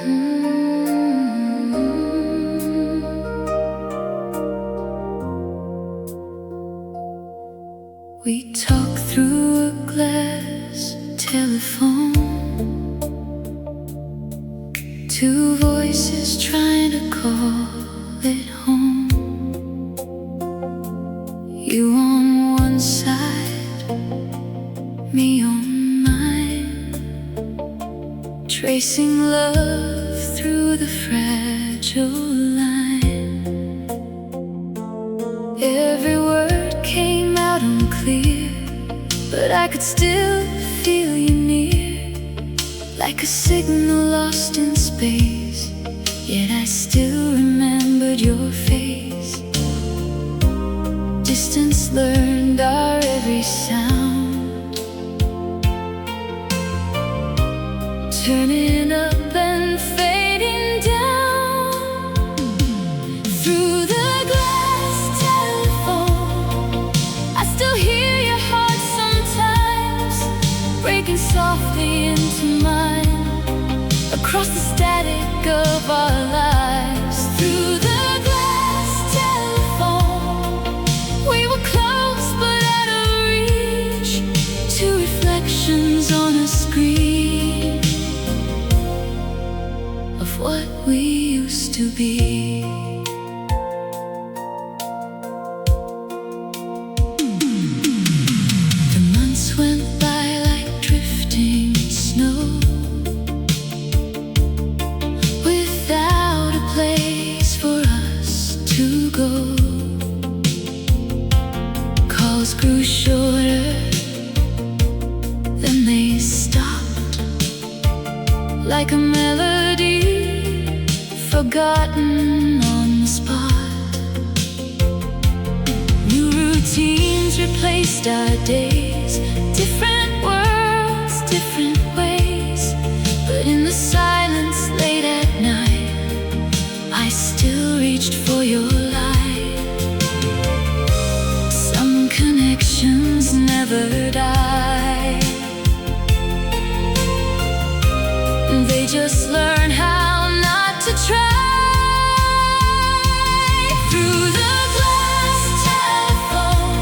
We talk through a glass telephone, two voices trying to call it home. You on one side, me on mine, tracing love through the fragile line. Every word came out unclear, but I could still feel you near, like a signal lost in space. Yet I still remembered your face. Distance learned our every sound, turning up and fading down. Through the glass telephone, I still hear your heart sometimes, breaking softly into mine, across the static of our lives. Through the glass telephone, we were close but out of reach, two reflections on a screen of what we used to be. The months went by like drifting snow, without a place for us to go. Calls grew shorter, then they stopped, like a melody forgotten on the spot. New routines replaced our days, different worlds, different ways. But in the silence late at night, I still reached for your light. Some connections never die, they just learn how not to try. Through the glass telephone,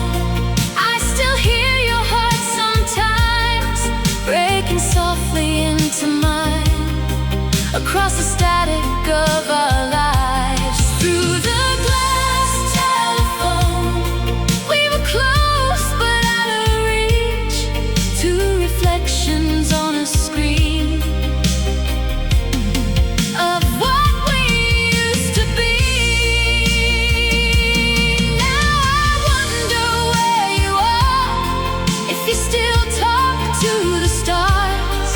I still hear your heart sometimes, breaking softly into mine, across the static of our lives. Through the glass telephone, we were close but out of reach, two reflections on a screen of what we used to be. Now I wonder where you are, if you still talk to the stars,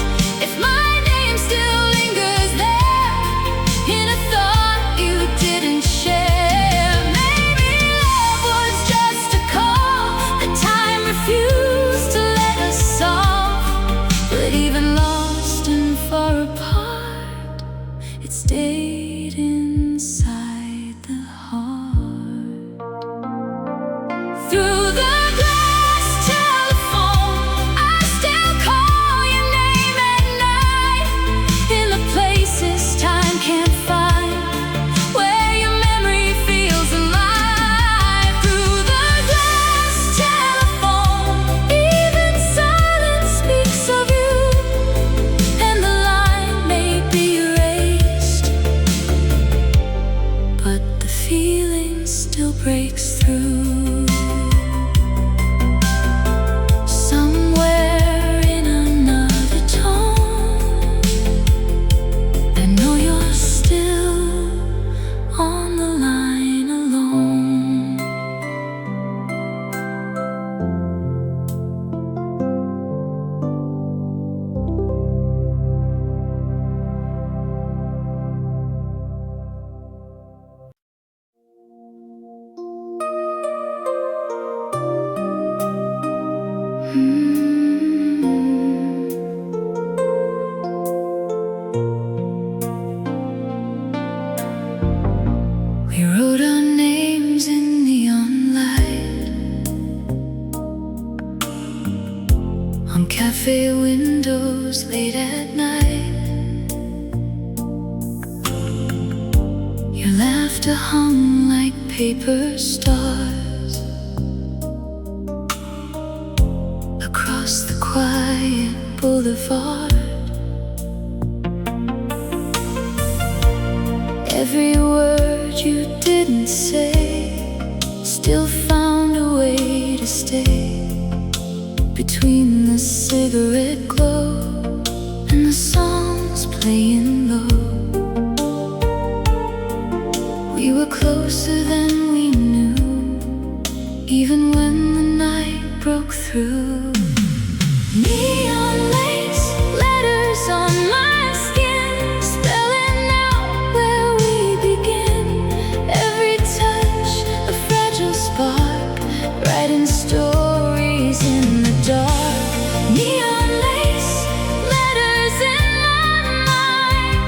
if my name still lingers there in a thought you didn't share. Maybe love was just a call that time refused to let us solve. But even lost and far apart, it stayed inside the heart. Through the glass telephone, I still call your name at night, in the places time can't find, where your memory feels alive. Through the glass telephone, even silence speaks of you, and the line may be erased, but the feeling still breaks through. Somewhere in another tone, I know you're still on the line alone. We wrote our names in neon light, on cafe windows late at night. laughter hung like paper stars across the quiet boulevard. Every word you didn't say still found a way to stay between the cigarette glow and the songs playing low. We were closer than we knew, even when the night broke through. Neon lace letters on my skin, spelling out where we begin. Every touch a fragile spark, writing stories in the dark. Neon lace letters in my mind,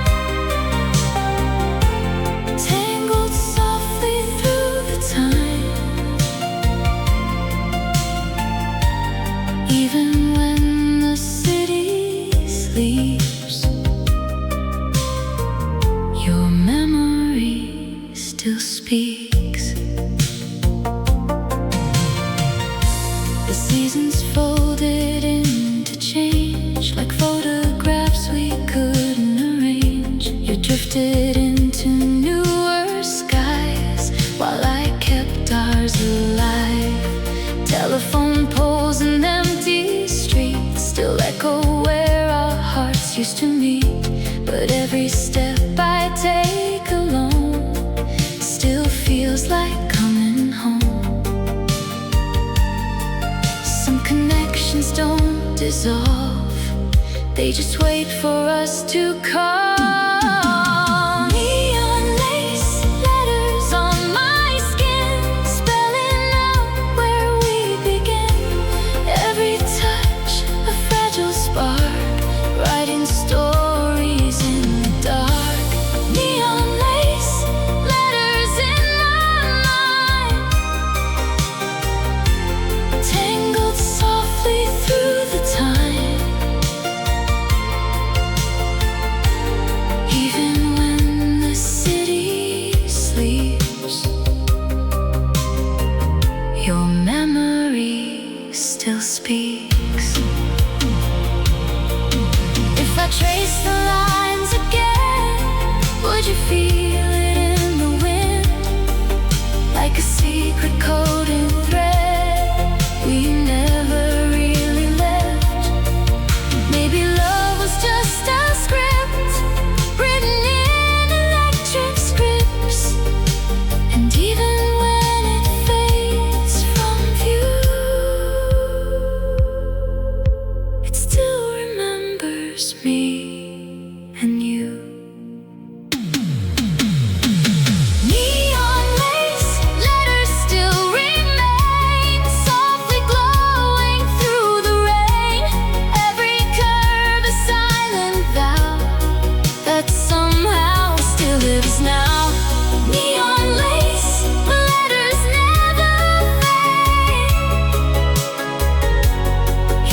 tangled softly through the time. Even when the city sleeps, your memory still speaks. The seasons folded into change, like photographs we couldn't arrange. You drifted into newer skies while I kept ours alive. Telephone poles and empty streets still echo where our hearts used to meet. But every step I take alone still feels like coming home. Some connections don't dissolve, they just wait for us to call. Neon lace letters on my skin, spelling out where we begin. Every touch a fragile spark, writing stories in the dark. Neon lace letters in my mind, tangled softly through the time. Even when the city sleeps, your memory still speaks. If I trace the lines again, would you feel it in the wind? Like a secret coded thread we never really left. Maybe love was just a script written in electric scripts. And even when it fades from view, it still remembers me and you. Neon lace letters still remain, softly glowing through the rain. Every curve a silent vow that somehow still lives now. Neon lace letters never fade,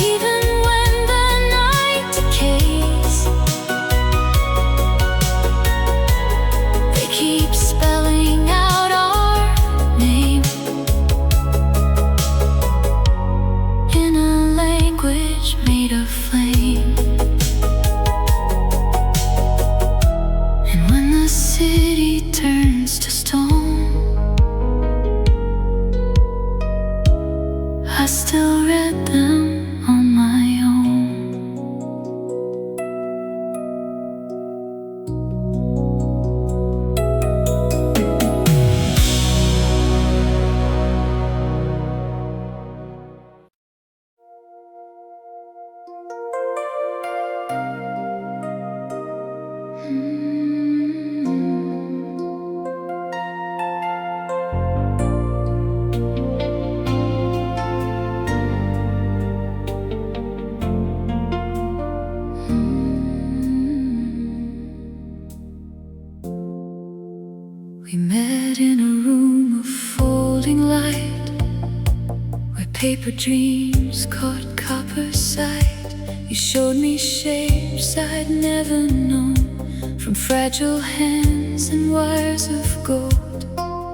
even when the night decays. They keep spelling out our name in a language made of flame. And when the city turns to stone, I still read them on my own. We met in a room of folding light, where paper dreams caught copper sight. You showed me shapes I'd never known, from fragile hands and wires of gold.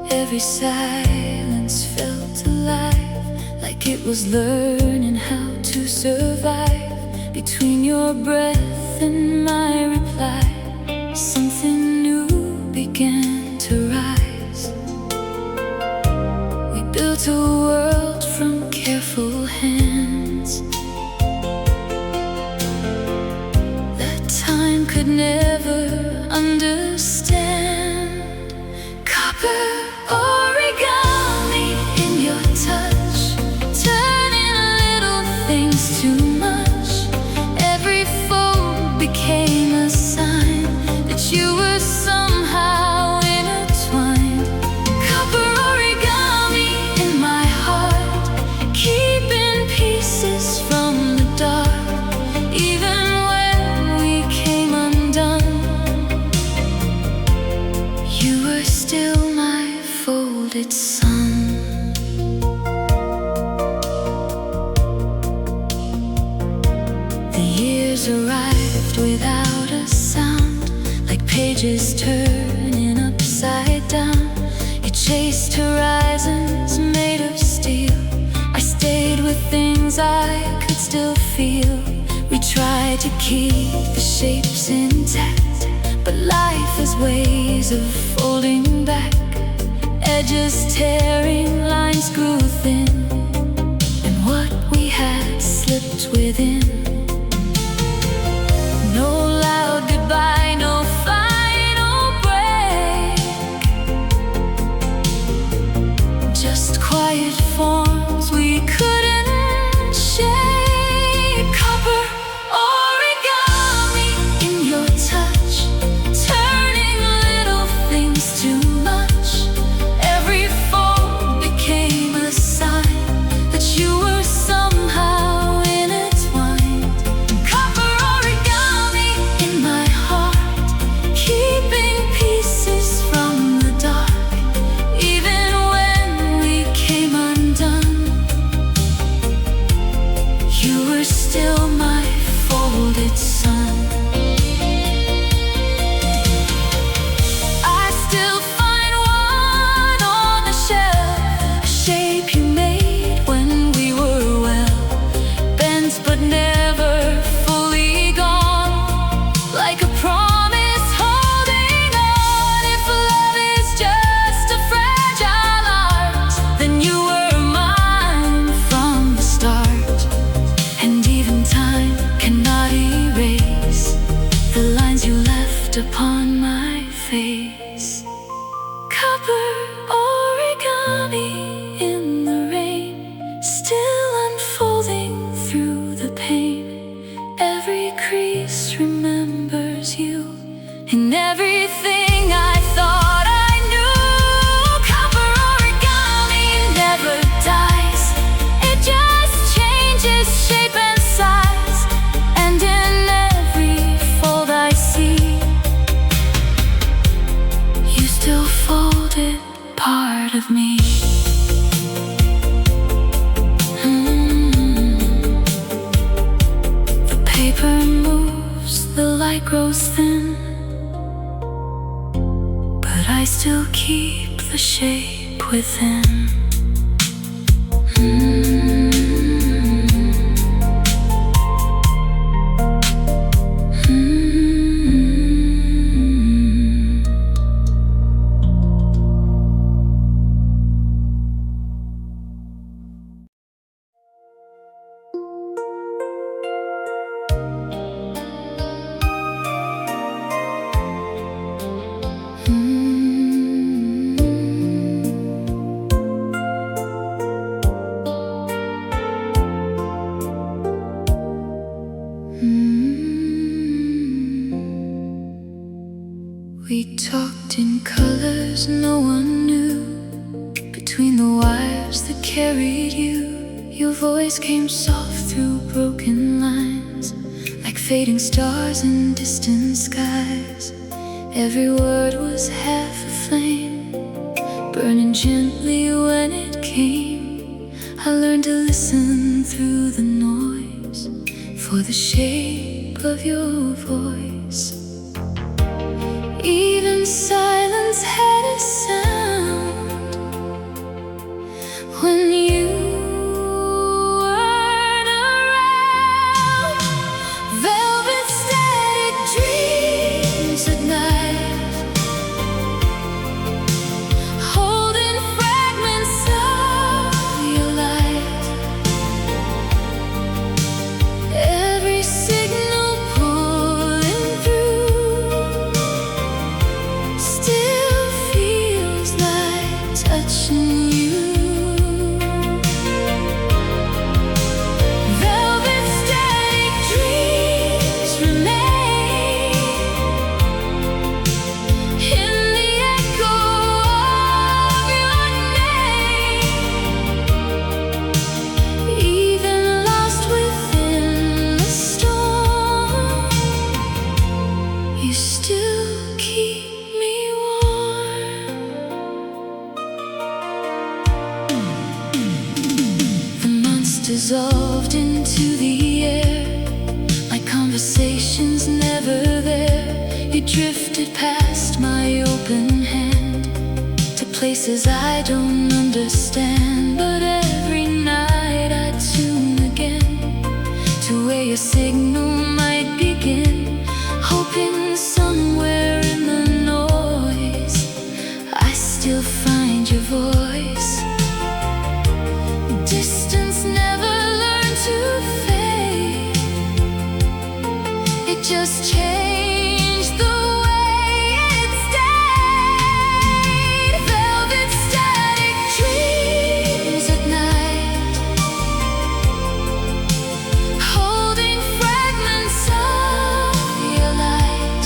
Every silence felt alive, like it was learning how to survive. Between your breath and my reply, something new began to rise. We built a world from careful hands that time could never understand. Copper origami in your touch, turning little things to much. Every fold became a sign that you were somehow intertwined. Copper origami in my heart, keeping pieces from the dark. Even when we came undone, you were still my folded sun. The years arrived without a sound, like pages turning upside down. You chased horizons made of steel. I stayed with things I could still feel. We tried to keep the shapes intact, but life has ways of folding back. Edges tearing, lines grew thin, and what we had slipped within. No loud goodbye, no final break, just quiet forms we couldn't shake. Copper origami in your touch, turning little things to much. Every fold became a sign that you were somehow intertwined. Copper origami in my heart, keeping pieces from the dark. Even when we came undone, you were still my folded sun. I still find one on the shelf, a shape you made when we were well, bent but never fully gone, like a promise holding on. If love is just a fragile art, then you were mine from the start. And even time cannot erase the lines you left upon my face. Copper origami in the rain, still unfolding through the pain. Every crease remembers you, and everything I thought I knew. Copper origami never dies, it just changes shape and size. And in every fold I see, you still folded part of me. The paper moves, the light grows thin, but I still keep the shape within. We talked in colors no one knew, between the wires that carried you. Your voice came soft through broken lines, like fading stars in distant skies. Every word was half a flame, burning gently when it came. I learned to listen through the noise for the shape of your voice. Even silence had a sound, when you weren't around. Velvet static dreams at night, holding fragments of your light. Every signal pulling through still feels like touching you. Velvet static dreams remain in the echo of your name. Even lost within the storm, you still keep me warm. The months dissolved into the air, my conversations never there. You drifted past my open hand to places I don't understand. But every night I tune again to where your signal might begin, hoping somewhere in the noise I still find your voice. Distance never learned to fade, it just changed the way it stayed. Velvet static dreams at night, holding fragments of your light.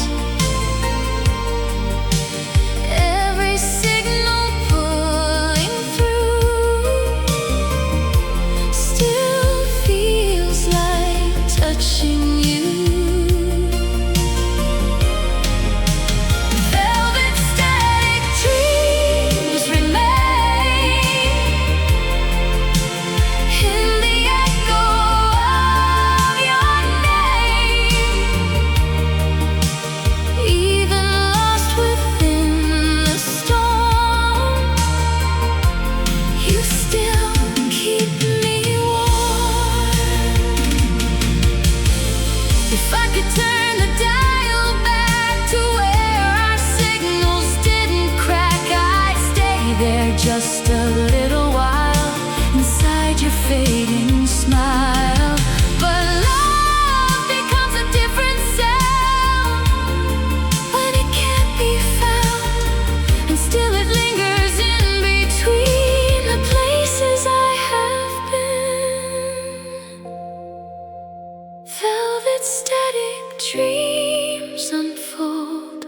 Every signal pulling through still feels like touching you. Velvet static dreams remain in the echo of your name. Even lost within the storm, you still keep me warm. If I could turn the dial back to where our signals didn't crack, I'd stay there just a little while inside your fading smile. But love becomes a different sound when it can't be found, and still it lingers in between the places I have been. Velvet static dreams unfold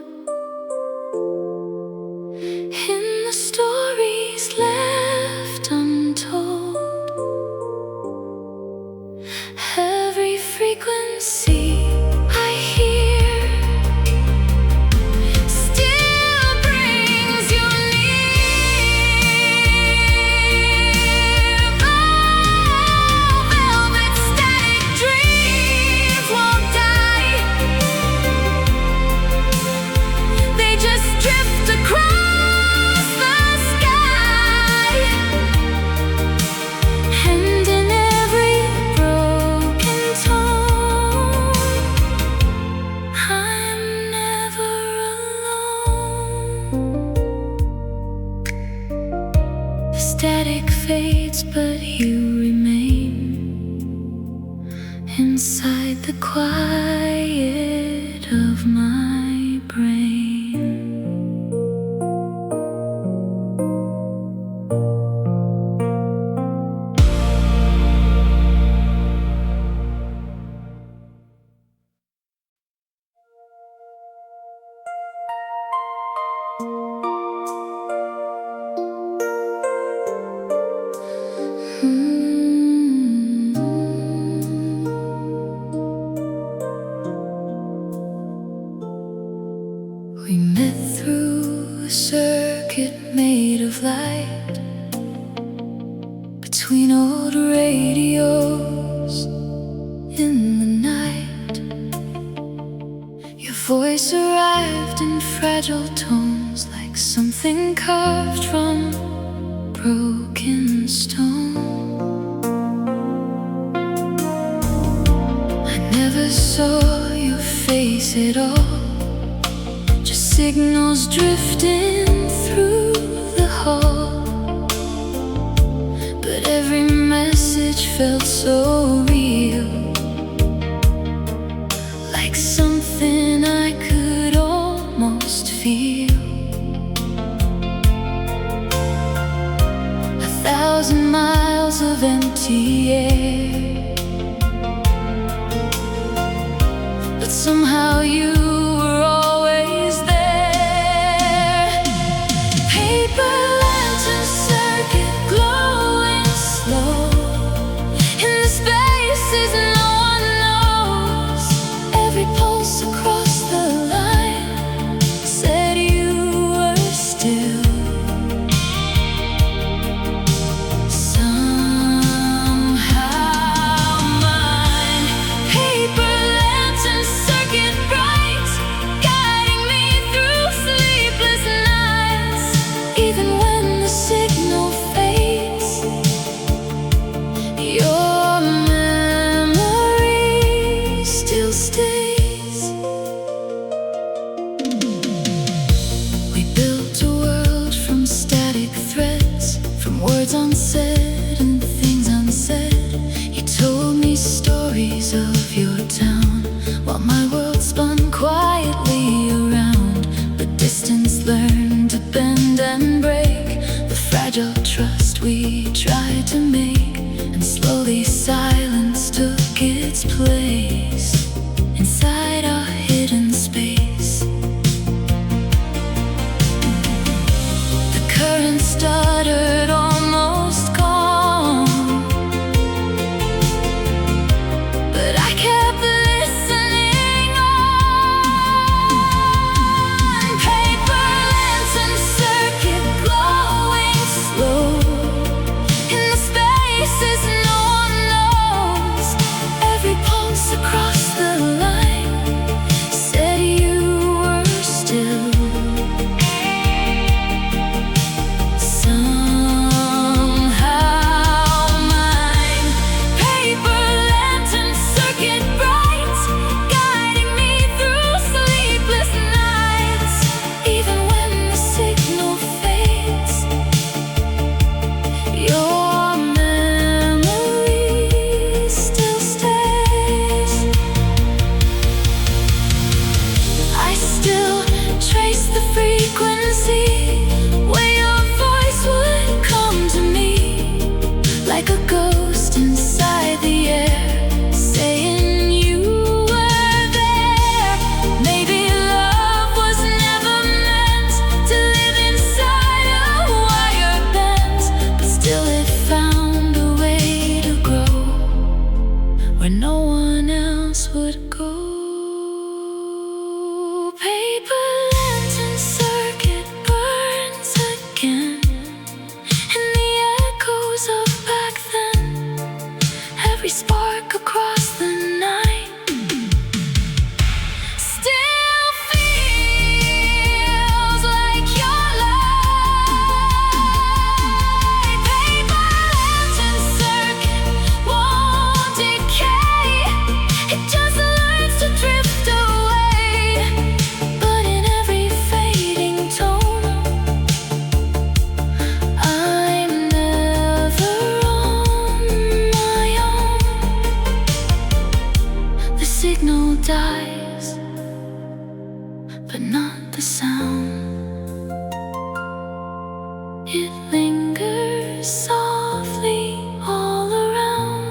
in the stories left untold. Every frequency I hear still brings you near. Oh, velvet static dreams won't die, they just drift across the sky. And in every broken tone, I'm never alone. The static fades, but you remain inside the quiet of my brain. We met through a circuit made of light, between old radios in the night. Your voice arrived in fragile tones, like something carved from broken stone. I never saw your face at all, just signals drifting through the hall. But every message felt so real, like something I could almost feel. 1,000 miles of empty air, but somehow you were always there. Paper lantern circuit glowing slow in the spaces no one knows. Every pulse across the line said you were still unsaid and things unsaid. You told me stories of your town while my world spun quietly around. But distance learned to bend and break the fragile trust we tried to make, and slowly silence took its place inside our hidden space. The current stuttered on, across the line said you were still somehow mine. Paper lantern circuit bright, guiding me through sleepless nights. Even when the signal fades, your memory still stays. I still trace the frequency where your voice would come to me, like a ghost inside the air, saying you were there. Maybe love was never meant to live inside a wire bent, but still it found a way to grow where no one else would go. Paper lantern circuit burns again in the echoes of back then. Every spark across the night still feels like your light. Paper lantern circuit won't decay, it just learns to drift away. But in every fading tone, I'm never on my own. The signal dies, but not the sound. It lingers softly all around.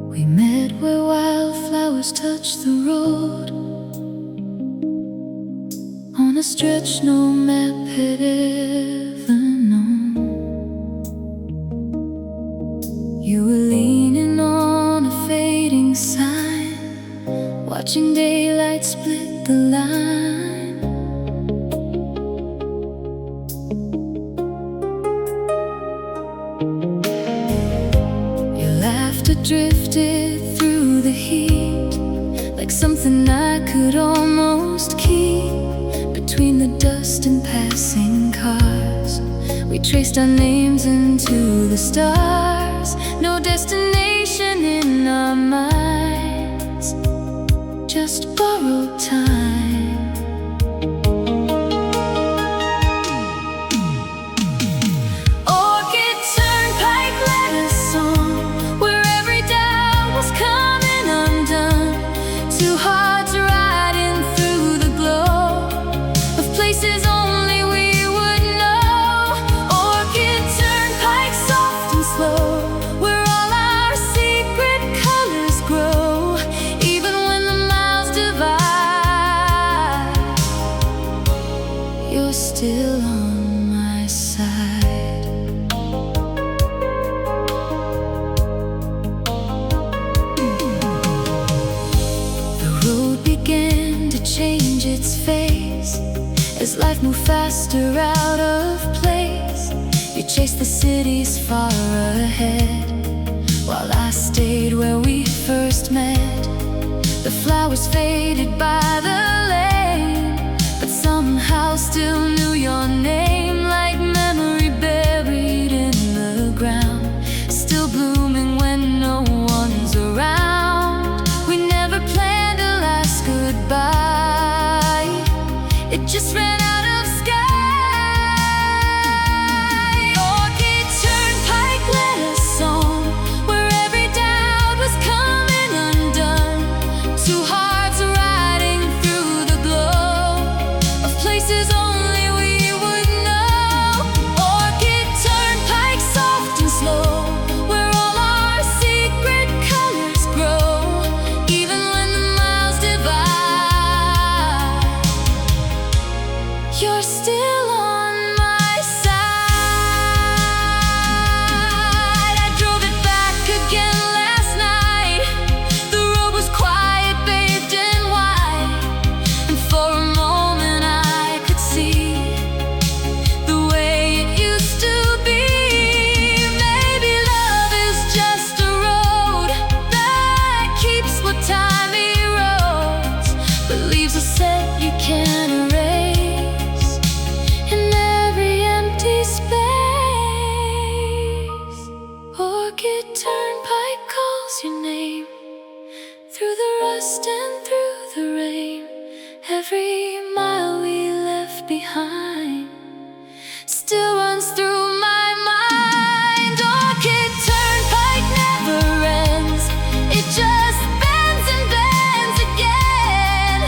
We met where wildflowers touch the road, on a stretch no map had ever known. something I could almost keep between the dust and passing cars. We traced our names into the stars, no destination in our minds, just borrowed time. Orchid Turnpike led us on, where every doubt was coming undone. Two hearts riding through the glow of places only we would know. Orchid Turnpike, soft and slow, where all our secret colors grow. Even when the miles divide, you're still on my side. The road began to change its face as life moved faster out of place. You chased the cities far ahead, while I stayed where we first met. The flowers faded by the lane, but somehow still knew your name, like memory buried in the ground, still blooming when no one's around. We never planned a last goodbye, it just ran out of sky. Orchid Turnpike led us on, where every doubt was coming undone. Two hearts riding through the glow of places only we would know. Orchid Turnpike, soft and slow, where all our secret colors grow. Even when the miles divide, you're still on my side. I drove it back again last night. The road was quiet, paved in white, and for a moment I could see the way it used to be. Maybe love is just a road that keeps what time erodes, but leaves a set you can't erase in every empty space. Orchid Turnpike calls your name through the rust and through the rain. Every mile we left behind still runs through my mind. Orchid Turnpike never ends, it just bends and bends again.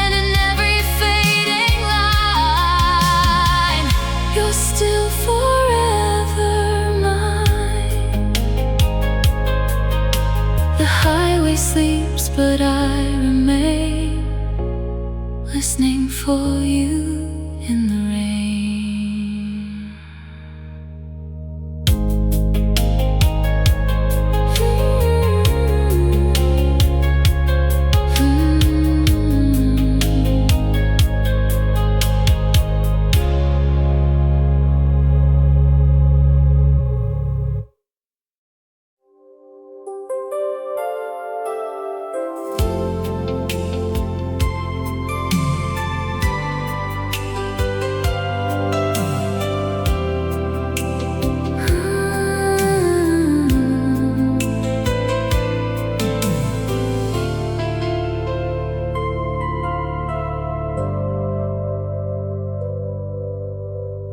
And in every fading line, you're still forever mine. The highway sleeps, but I remain, listening for you in the rain.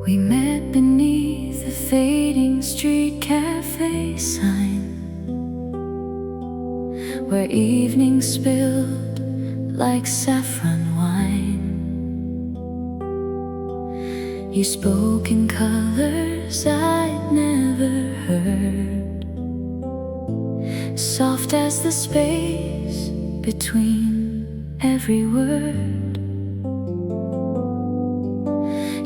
We met beneath a fading street cafe sign, where evening spilled like saffron wine. You spoke in colors I'd never heard, soft as the space between every word.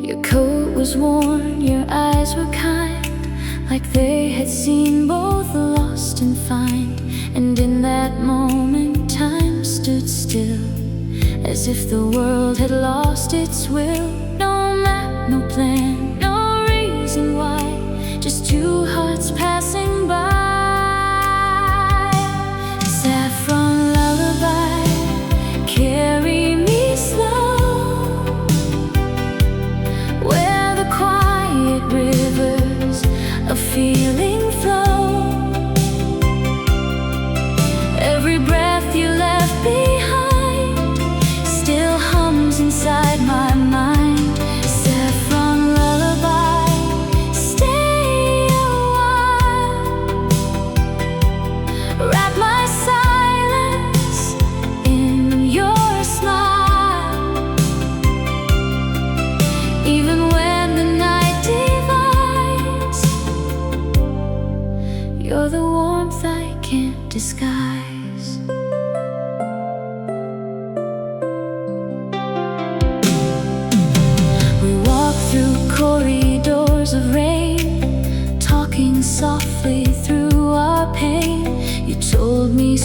Your coat was worn, your eyes were kind, like they had seen both the lost and find. And in that moment time stood still, as if the world had lost its will. No map, no plan, no reason why, just two hearts passing by. Saffron lullaby,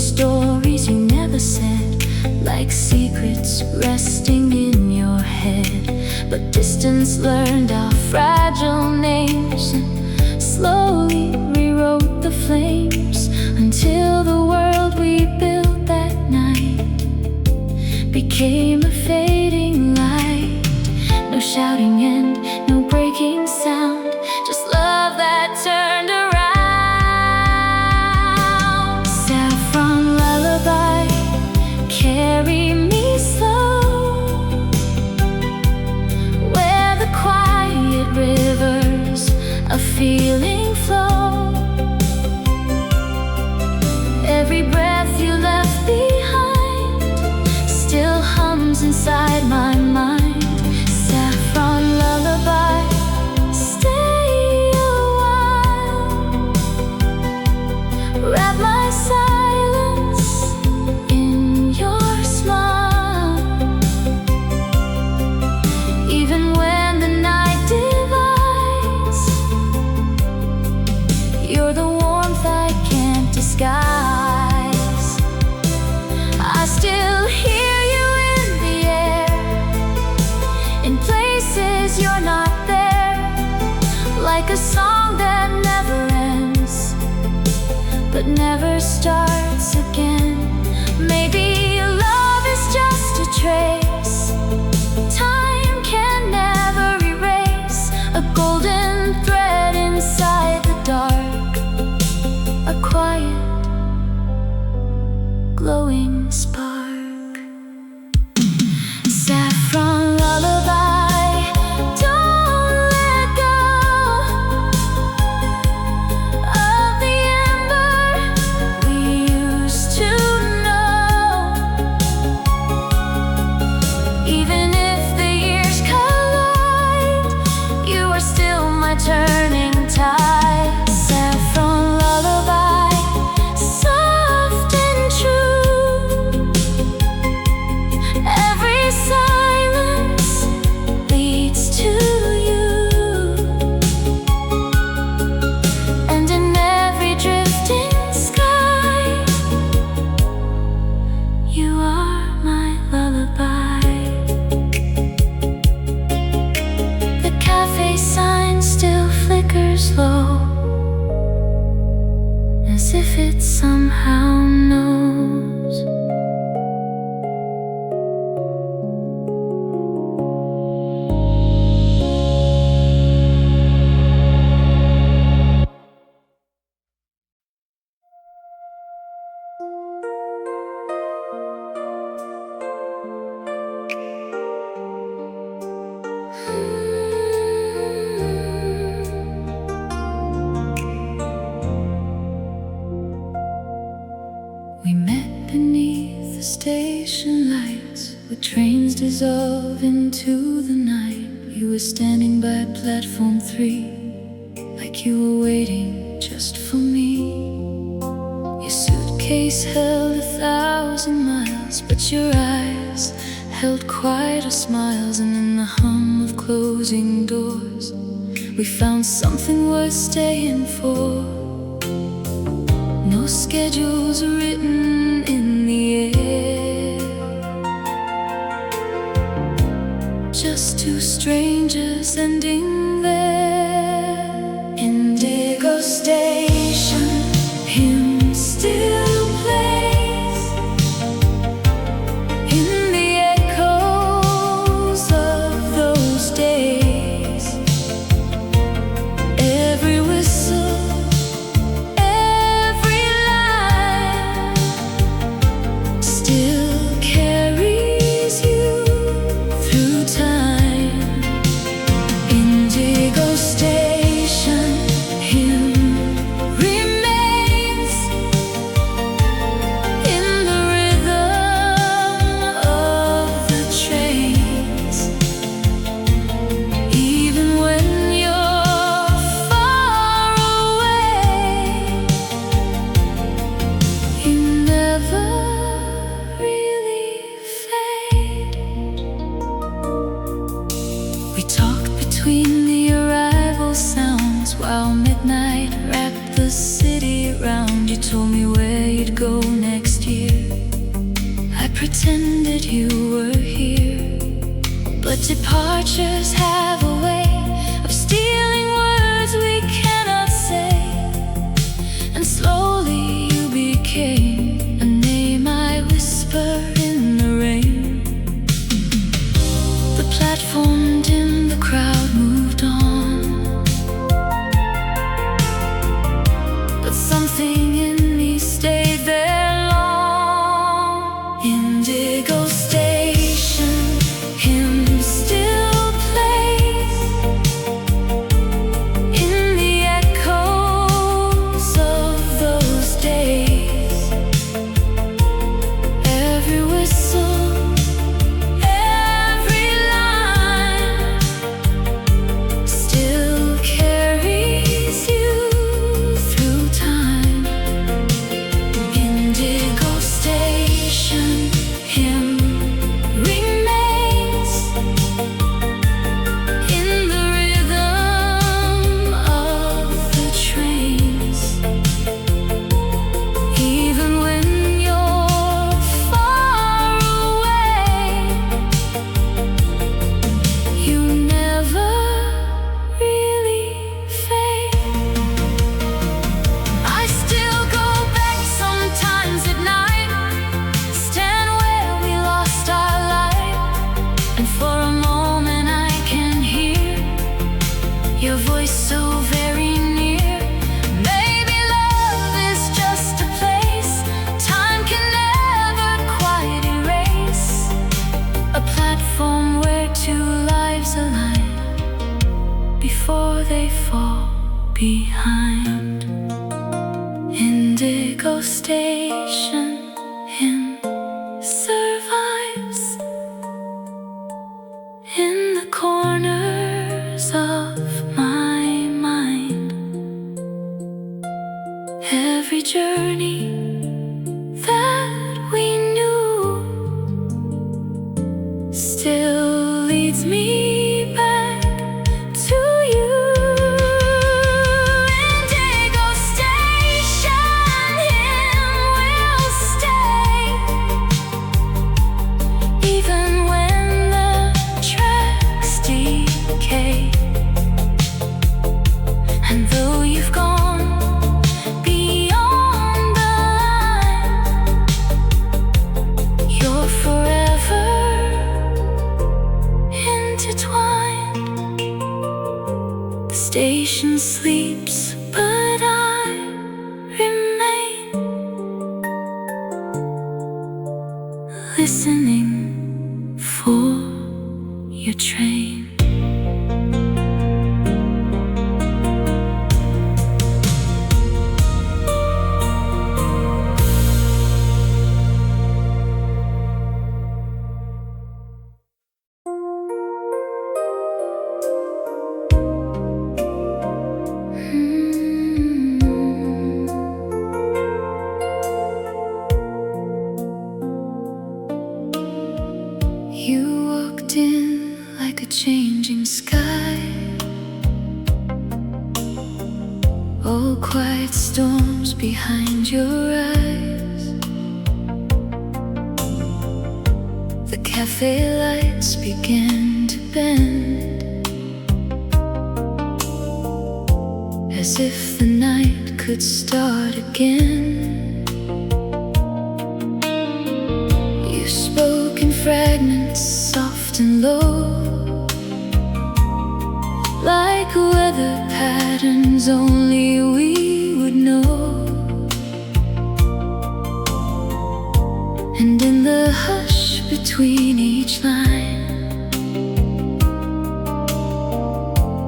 stories you never said, like secrets resting in your head. But distance learned our fragile names and slowly rewrote the flames, until the world we built that night became a fading light. No shouting and no breaking sound, just love that turned around. Saffron lullaby, carry me slow, where the quiet rivers of feeling flow. Every breath you left behind still hums inside my mind. Saffron lullaby, stay a while, wrap my silence in your smile. Even when the night divides, you're the warmth I can't disguise. I still hear you in the air, in places you're not there, like a song that never ends, but never starts again. Maybe love is just a trace time can never erase, a golden thread inside the dark, a quiet, glowing spark. Saffron lullaby, don't let go of the ember we used to know. Even if the years collide, you are still my turning tide. Saffron lullaby, soft and true, every silence leads to you, and in every drifting sky, you are my lullaby. The cafe sign still flickers low, as if it somehow knows. We met beneath the station lights, where trains dissolve into the night. You were standing by platform 3, like you were waiting just for me. Your suitcase held 1,000 miles, but your eyes held quite a smiles. And in the hum of closing doors, we found something worth staying for. No schedules written in the air, just two strangers ending there. Indigo station, hymn still plays in the echoes of those days. Every whistle, still carries you through time. Indigo station, hymn remains in the rhythm of the trains. Even when you're far away, you never really fade. We talked between the arrival sounds, while midnight wrapped the city around. You told me where you'd go next. pretended you were here, but departures have a way of stealing words we cannot say. And slowly you became a name I whisper in the rain. The platform dimmed, the crowd moved on, but something in me stayed there long. Indigo station, hymn still plays in the echoes of those days. Every whistle, every line still carries you through time. Indigo station, hymn remains in the rhythm of the trains. Even when you're far away, you never really fade. I still go back sometimes at night, stand where we lost our light, and for a moment I can hear your voice so very near. Maybe love is just a place time can never quite erase, a platform where two lives align before they fall behind. Indigo station, him survives in the corners of my mind. Every journey that we knew still leads me back to you. Indigo station, him will stay, even when the tracks decay. And though you've gone beyond the line, you're forever intertwined. The station sleeps, but I remain, listening for your train. You walked in like a changing sky. Oh, quiet storms behind your eyes. The cafe lights began to bend, as if the night could start again. You spoke in fragments, soft and low, like weather patterns only we would know. And in the hush between each line,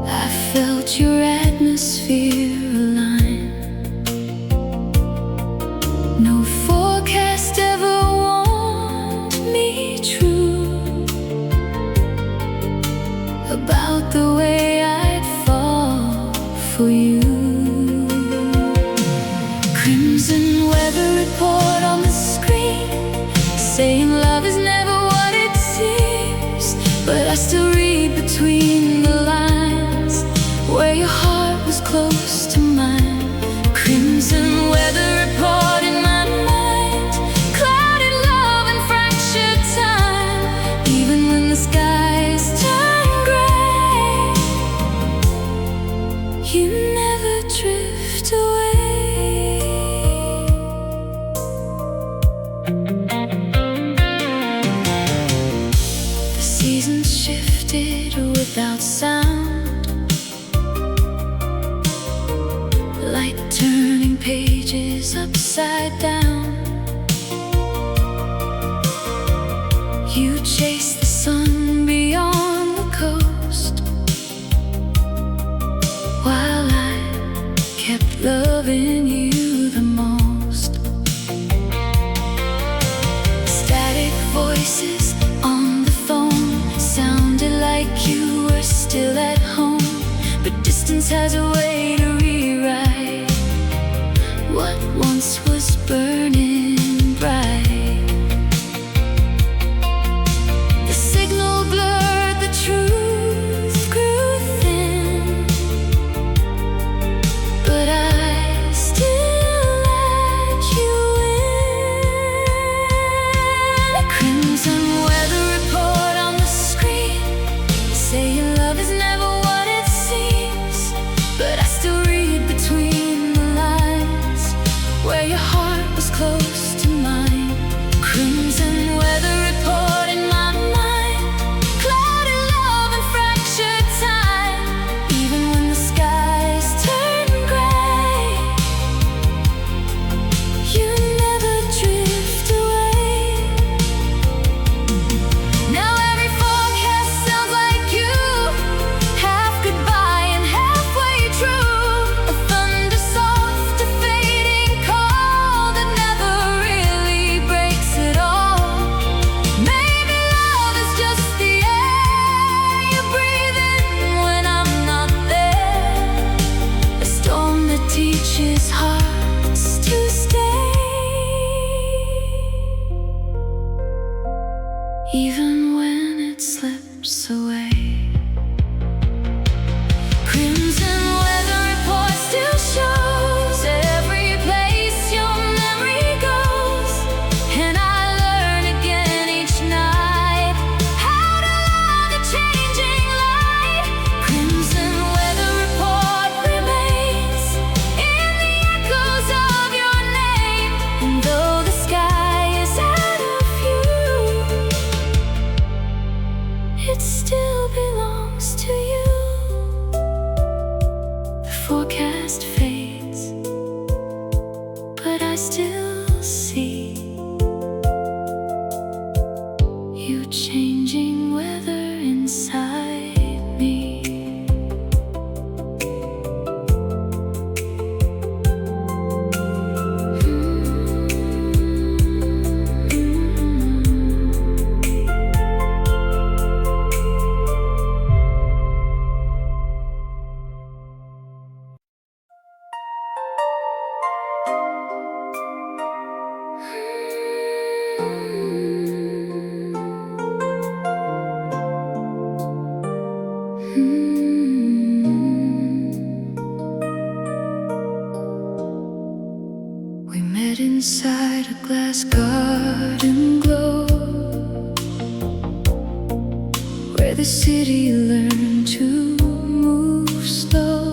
I felt your atmosphere align. No forecast ever warned me true about the way I'd fall for you. Crimson weather report on the screen, saying love is never what it seems. But I still read between the lines, where your heart was close chase the sun beyond the coast, while I kept loving you the most. Static voices on the phone sounded like you were still at home, but distance has a way to rewrite what once was burning bright. The signal blurred, the truth grew thin, but I still let you in. A crimson weather report on the screen, saying love is never what it seems, but I still read between the lines where your heart was close to mine. Crimson weather report in my mind, clouded love and fractured time. Even when the skies turn gray, you never drift away. Now every forecast sounds like you, half goodbye and halfway true. A thunder soft, a fading call that never really breaks at all. Maybe love is just the air you breathe in when I'm not there, a storm that teaches hearts to stay, even when it slips away. Crimson weather report still shows every place your memory goes, and I learn again each night how to love the changing light. Crimson weather report remains in the echoes of your name, and though the sky is out of view, it still belongs to you. The forecast fades, but I still see you changing weather inside me. We met inside a glass garden glow, where the city learned to move slow.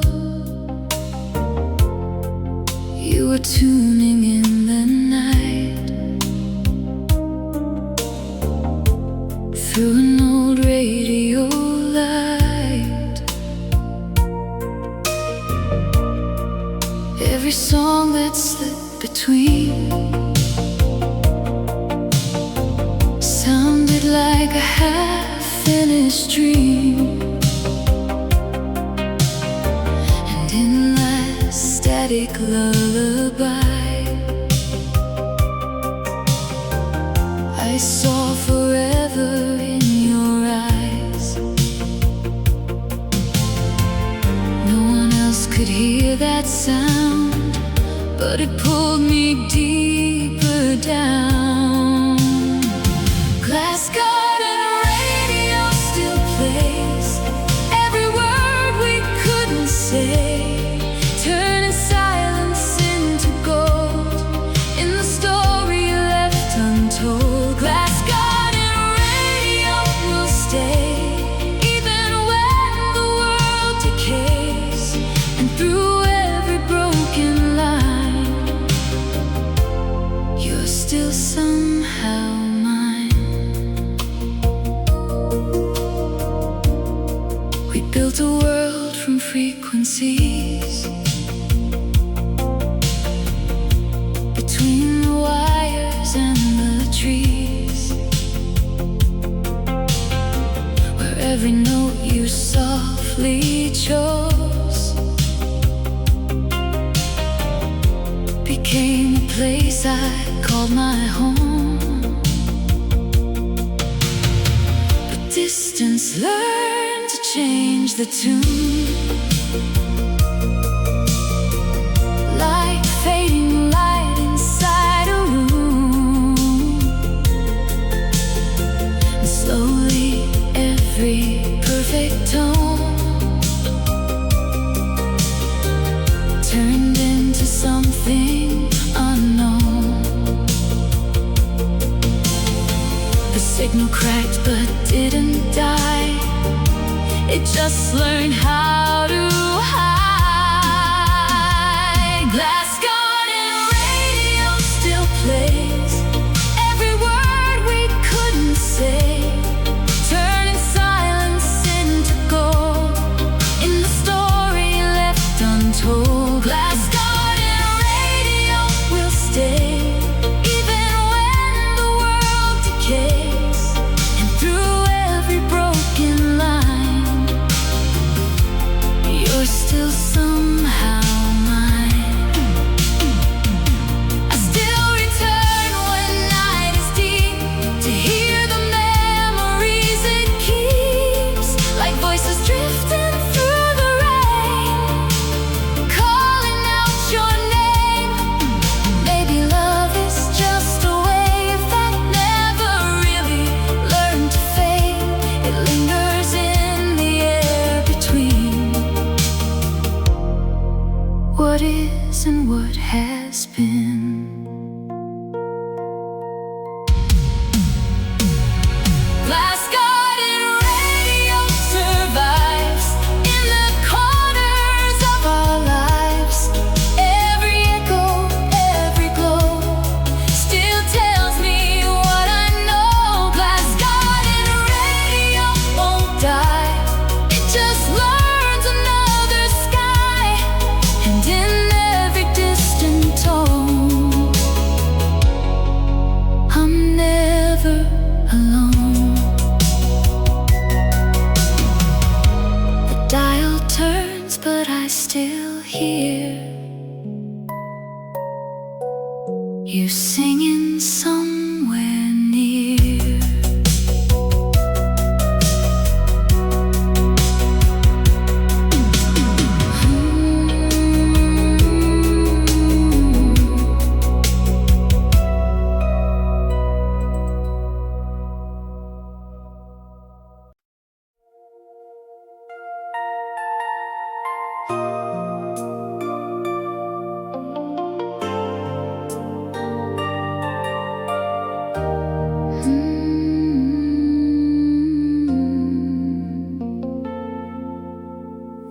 You were tuning in the night through an old radio light. Every song that slipped between sounded like a half-finished dream, and in that static lullaby I saw forever in your eyes. No one else could hear that sound, but it pulled me deeper down. Glass garden radio still plays every word we couldn't say, turning silence into gold in the story left untold. Glass garden radio will stay even when the world decays, and through every broken line you're still somehow mine. We built a world from frequencies between the wires and the trees. every note you softly chose became a place I called my home. But distance learned to change the tune, like fading light inside a room. And slowly every perfect tone turned into something unknown. The signal cracked but didn't die. It just learned how to hide. Glass garden radio still plays every word we couldn't say, turning silence into gold in the story left untold. Glass garden radio will stay even when the world decays, and through every broken line you're still somehow mine. I still return when night is deep to hear the memories it keeps, like voices drifting through the rain, calling out your name. Maybe love is just a wave that never really learned to fade. It lingers in the air between what is and what has been. Glass garden radio survives in the corners of our lives. Every echo, every glow still tells me what I know. Glass garden radio won't die. It just learns another sky, and in every distant tone I'm never alone. The dial turns, but I still hear you singing somewhere near.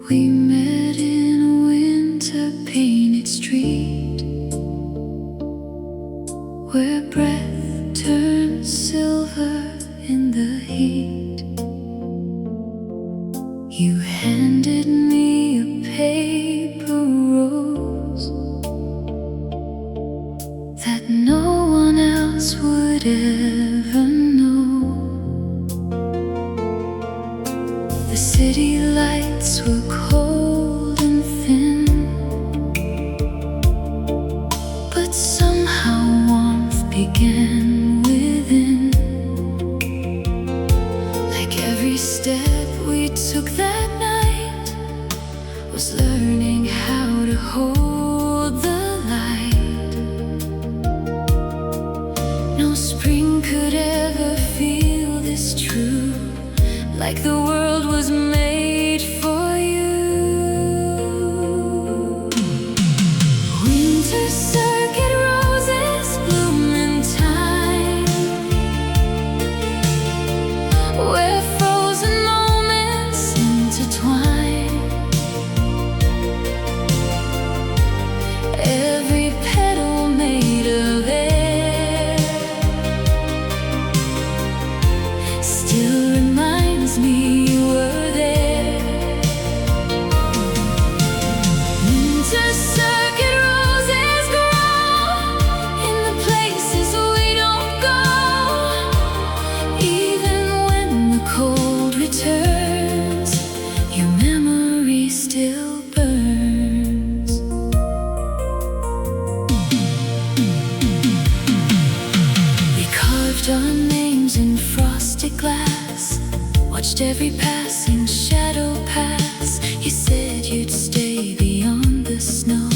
We met in a winter painted street where breath turns silver in the heat. You handed me a paper rose that no one else would ever know. The city lights were cold and thin, but somehow warmth began within. Like every step we took that night was learning how to hold the light. No spring could ever feel this true, like the world was made for you. Winter circuit roses bloom in time, where frozen moments intertwine. Every petal made of air still reminds me you were there. Etched our names in frosted glass, watched every passing shadow pass. You said you'd stay beyond the snow,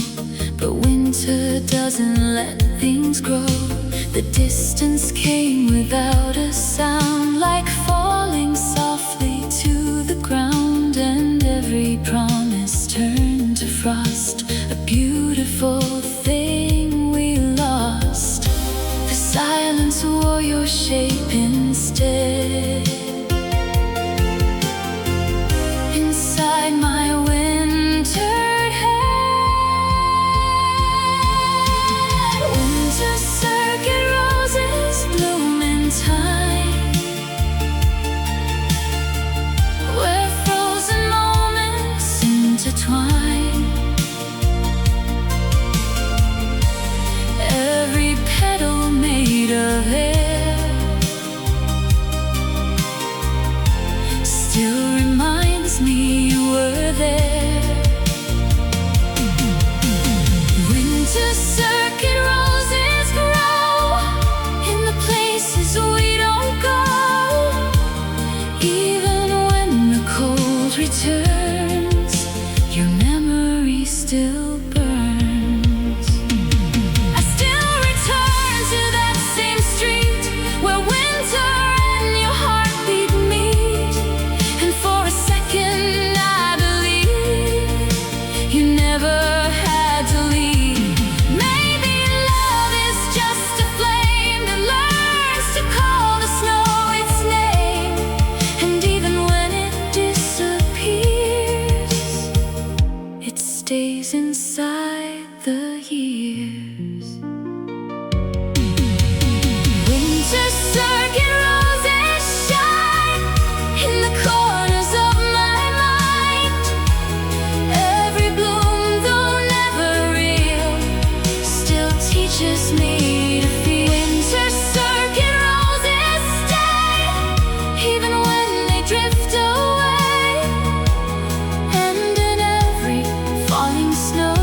but winter doesn't let things grow. The distance came without a sound, like falling softly to the ground. And every promise turned to frost, a beautiful thing we lost. The silence wore your shape instead. Inside my wintered head, winter circuit roses bloom in time, where frozen moments intertwine. Every petal made of air still reminds me you were there. Winter circuit roses grow in the places we don't go, even when the cold returns, your memory still burns. I still return to that same street where winter and your heartbeat meet, and for a second I believe you never had to leave. Maybe love is just a flame that learns to call the snow its name, and even when it disappears, it stays inside the years. Winter circuit roses shine in the corners of my mind. Every bloom, though never real, still teaches me to feel. Winter circuit roses stay, even when they drift away. And in every falling snow,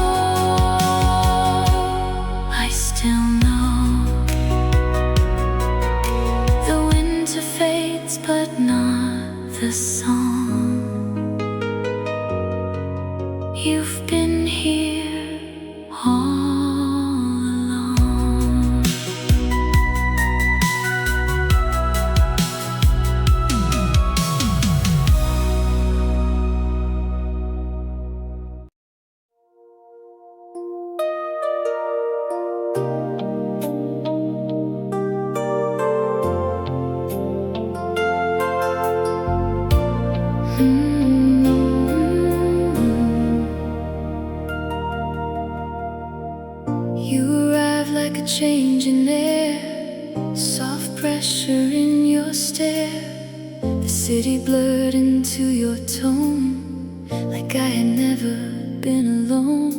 I still know the winter fades, but not the song. You've been here all along. You arrive like a change in air, soft pressure in your stare. The city blurred into your tone, like I had never been alone.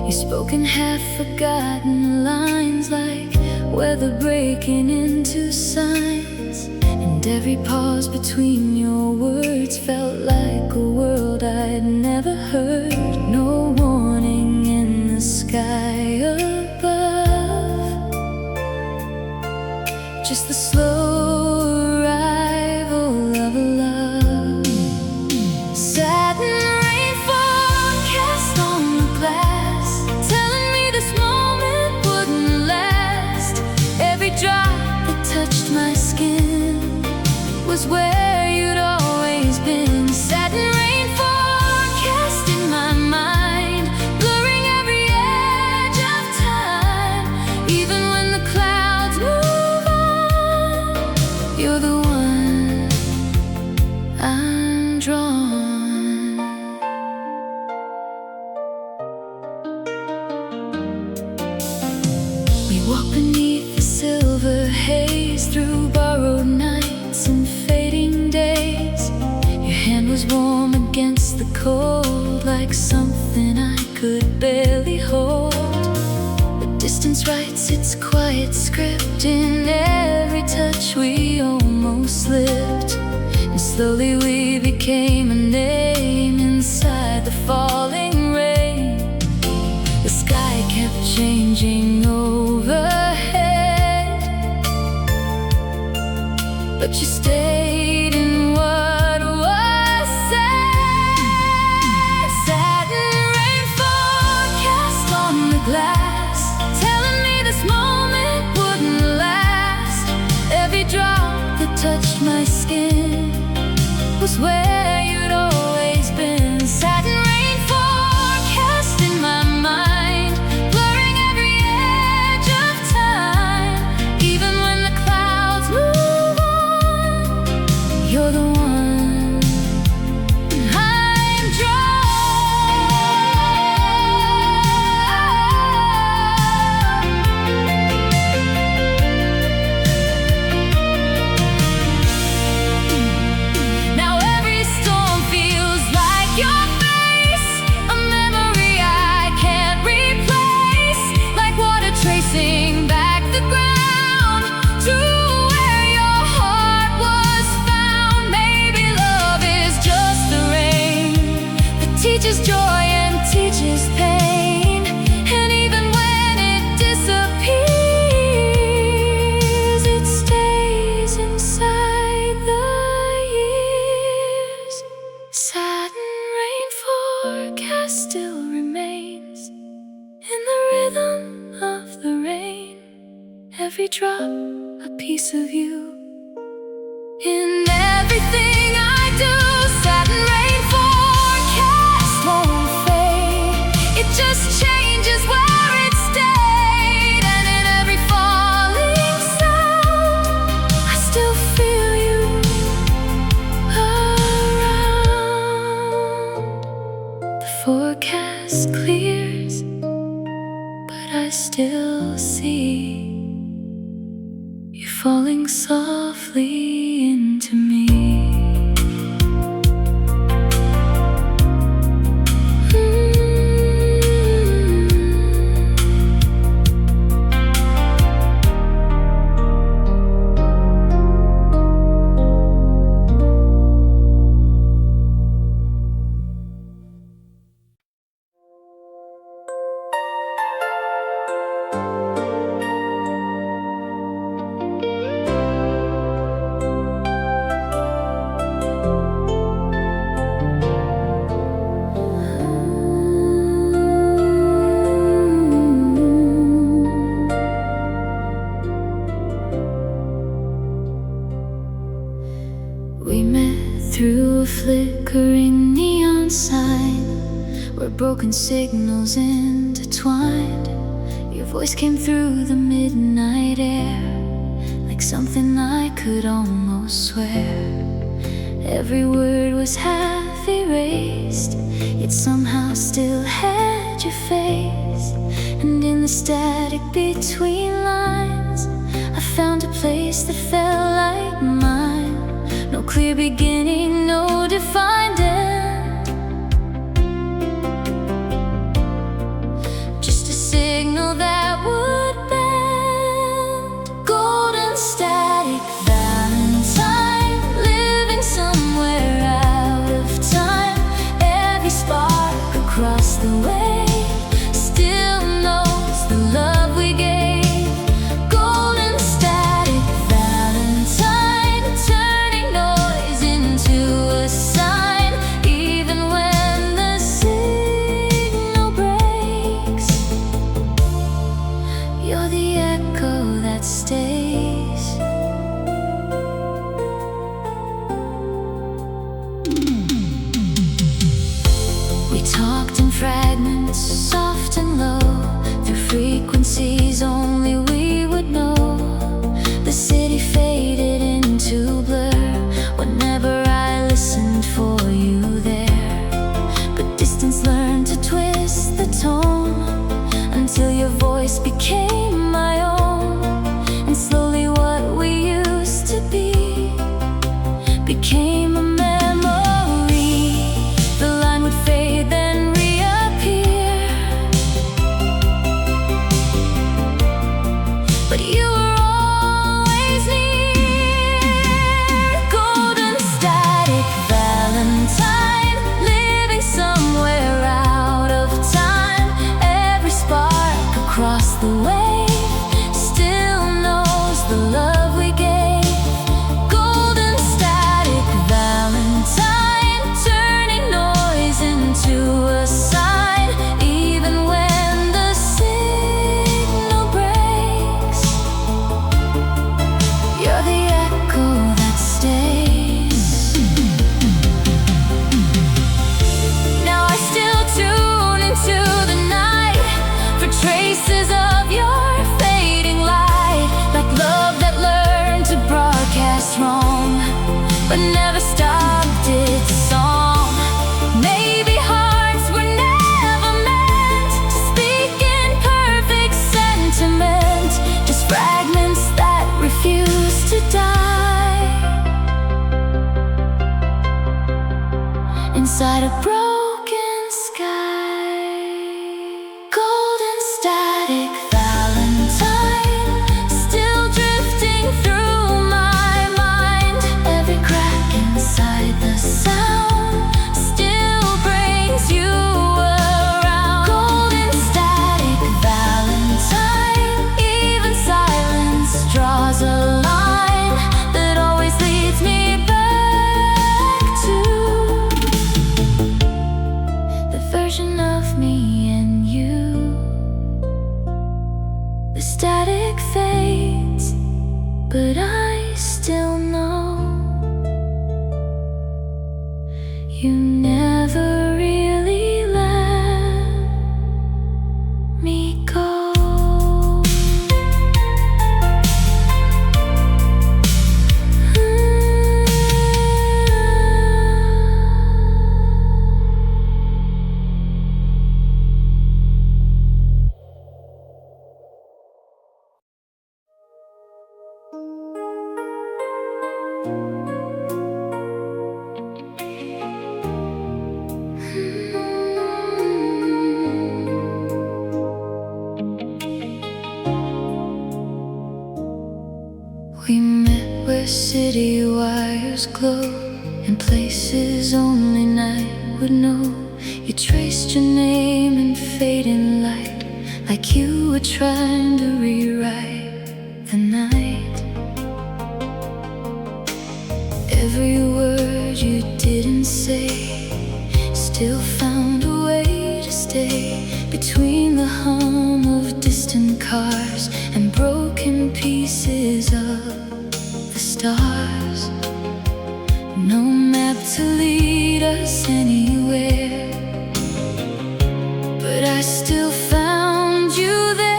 You spoke in half-forgotten lines, like weather breaking into signs. And every pause between your words felt like a world I'd never heard. No warning in the sky above, just the slow arrival of a love. Satin rain forecast on the glass, telling me this moment wouldn't last. Every drop that touched my skin was where you'd always been. Satin rain forecast in my mind, blurring every edge of time. Even when the clouds move on, you're the one I'm drawn. We walk beneath the silver haze, through borrowed nights and fading days. Your hand was warm against the cold, like something I could barely hold. The distance writes its quiet script, in every touch we almost slipped. And slowly we became a name inside the falling rain. The sky kept changing overhead, but you stayed in what was said. Satin rain forecast on the glass, telling me this moment wouldn't last. Every drop that touched my skin was where you'd always been. Satin rain forecast in my mind, blurring every edge of time. Even when the clouds move on, you're the one I'm drawn. Now every storm feels like your face, a memory I can't replace, like water tracing back the ground to where your heart was found. Maybe love is just the rain that teaches joy and teaches pain, and even when it disappears, it stays inside the years. Satin rain forecast still remains in the rhythm of the rain. Every drop a piece of you. In everything I do, satin rain forecast won't fade. It just changes where it stayed. And in every falling sound, I still feel you around. The forecast clears, but I still see you falling softly into me. We met through a flickering neon sign, where broken signals intertwined. Your voice came through the midnight air, like something I could almost swear. Every word was half erased, yet somehow still had your face. And in the static between lines, I found a place that felt like mine. No clear beginning, no defined end, just a signal that would bend. Golden static Valentine, living somewhere out of time. Every spark across the way still knows the love we gave. Golden static Valentine, turning noise into a sign. Even when the signal breaks, you're the echo that stays. We talked in fragments, soft and low, through frequencies only we would know. The city faded into blur whenever I listened for you there. But distance learned to twist the tone until your voice became my own. And slowly what we used to be became a memory. The line would fade then reappear, but never stopped its song. Maybe hearts were never meant to speak in perfect sentiment, just fragments that refuse to die inside a broken sky. Golden static Valentine, still drifting through my mind. Every crack inside the sound still brings you around. Golden static Valentine, even silence draws a line that always leads me back to the version of me and you. The static fades, but I still know you never really let me go. We met where city wires glow, in places only night would know. You traced your name in fading light, like you were trying to rewrite the night. Every word you didn't say still found a way to stay between the hum of distant cars and broken pieces of the stars. No map to lead us anywhere, but I still found you there.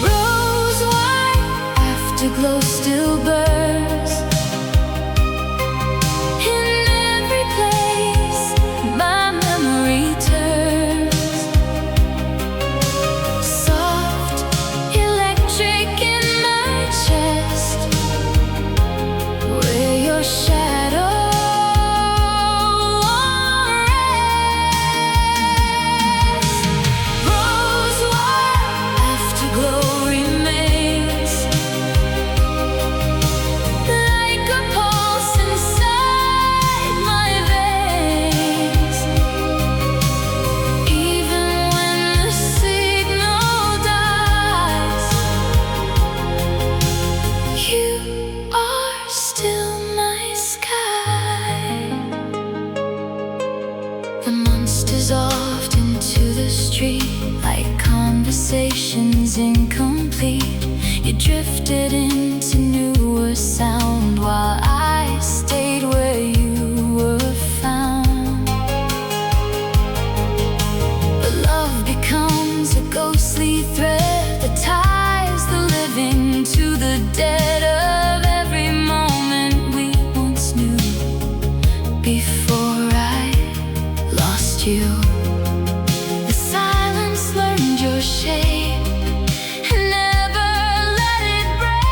Rosewire Afterglow still burns in every place my memory turns. Soft electric in my chest, where your shadow rests. Rosewire Afterglow remains like a pulse inside my veins. Even when the signal dies, you are still my sky. The monsters oft into the street, like conversations incomplete. You drifted into newer sound while I stayed where you were found. But love becomes a ghostly thread that ties the living to the dead of every moment we once knew before I lost you. The silence learned your shape and never let it break.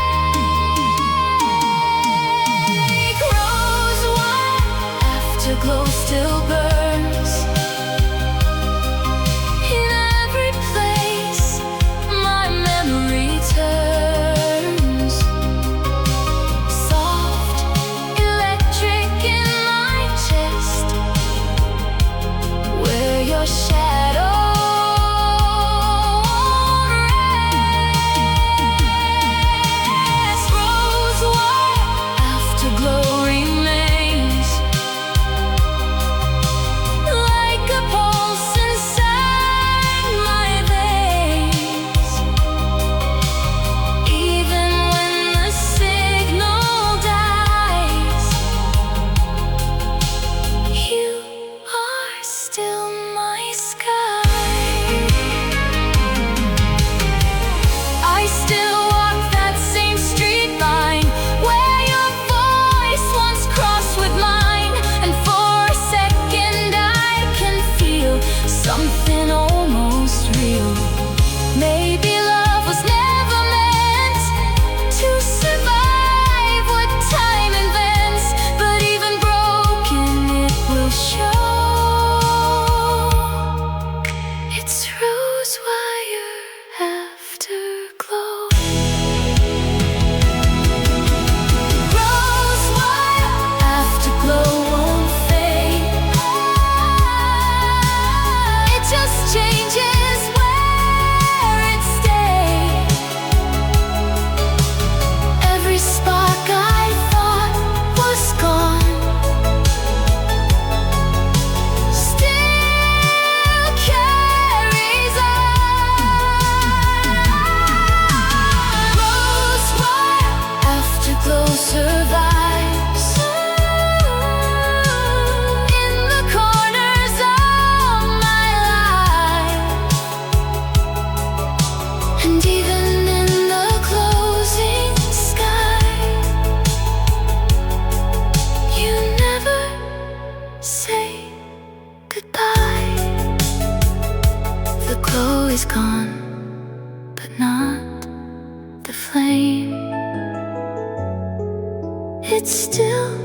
flame. It still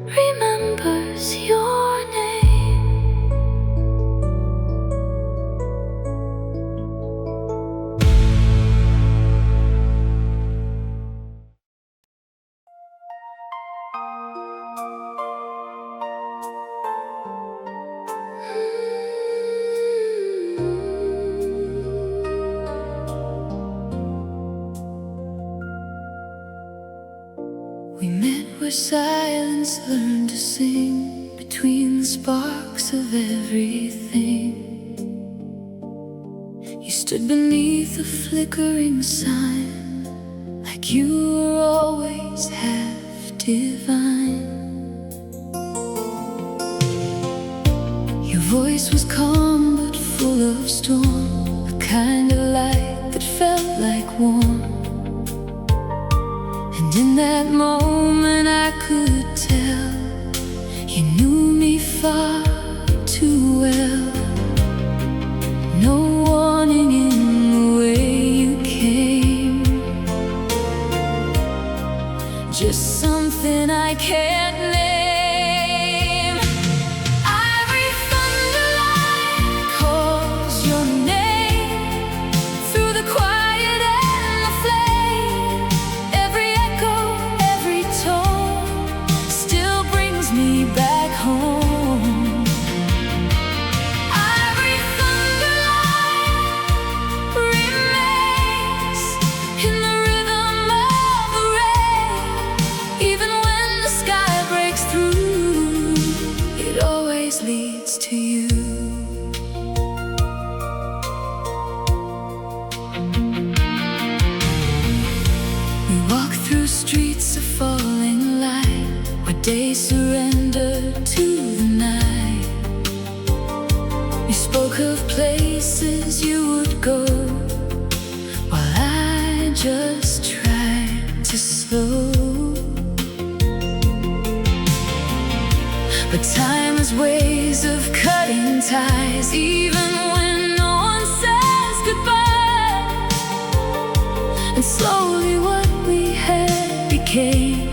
remembers your name. We met where silence learned to sing, between the sparks of everything. You stood beneath the flickering sign, like you were always half divine. Your voice was calm but full of storm, a kind of light that felt like warmth. And in that moment I could tell you knew me far too well. No warning in the way you came, just something I can't name. Ivory Thunderline calls your name through the quiet and the flame. Every echo, every tone still brings me back home. Ivory Thunderline remains in the rhythm of the rain. Even when the sky breaks through, it always leads to you. We walk through streets of falling light, where day surrendered to the night. You spoke of places you would go, while I just tried to slow. But time has ways of cutting ties, even when no one says goodbye. And slowly what we had became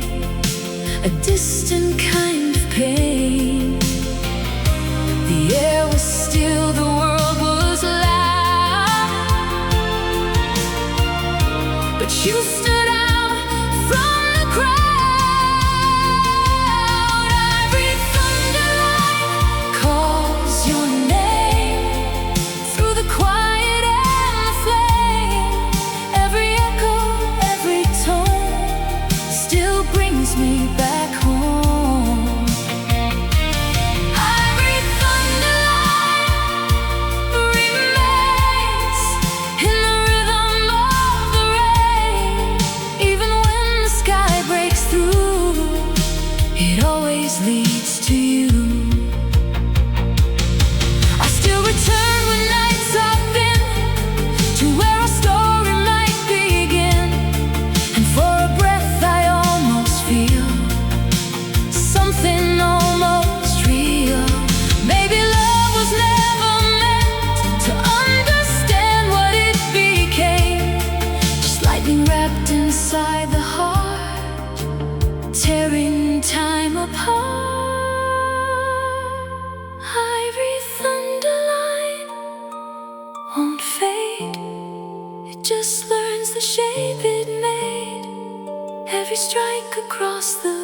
a distant kind of pain. The air was still, the world was loud, but you stood out from the crowd. Ivory Thunderline calls your name through the quiet and the flame. Every echo, every tone still brings me back home. Ivory Thunderline remains in the rhythm of the rain. Even when the sky breaks through, it always leads to you. I still return when nights are thin, to where our story might begin. And for a breath I almost feel something almost real. Maybe love was never meant to understand what it became. Just lightning wrapped inside the heart, tearing time apart. Ivory Thunderline won't fade, it just learns the shape it made. Every strike across the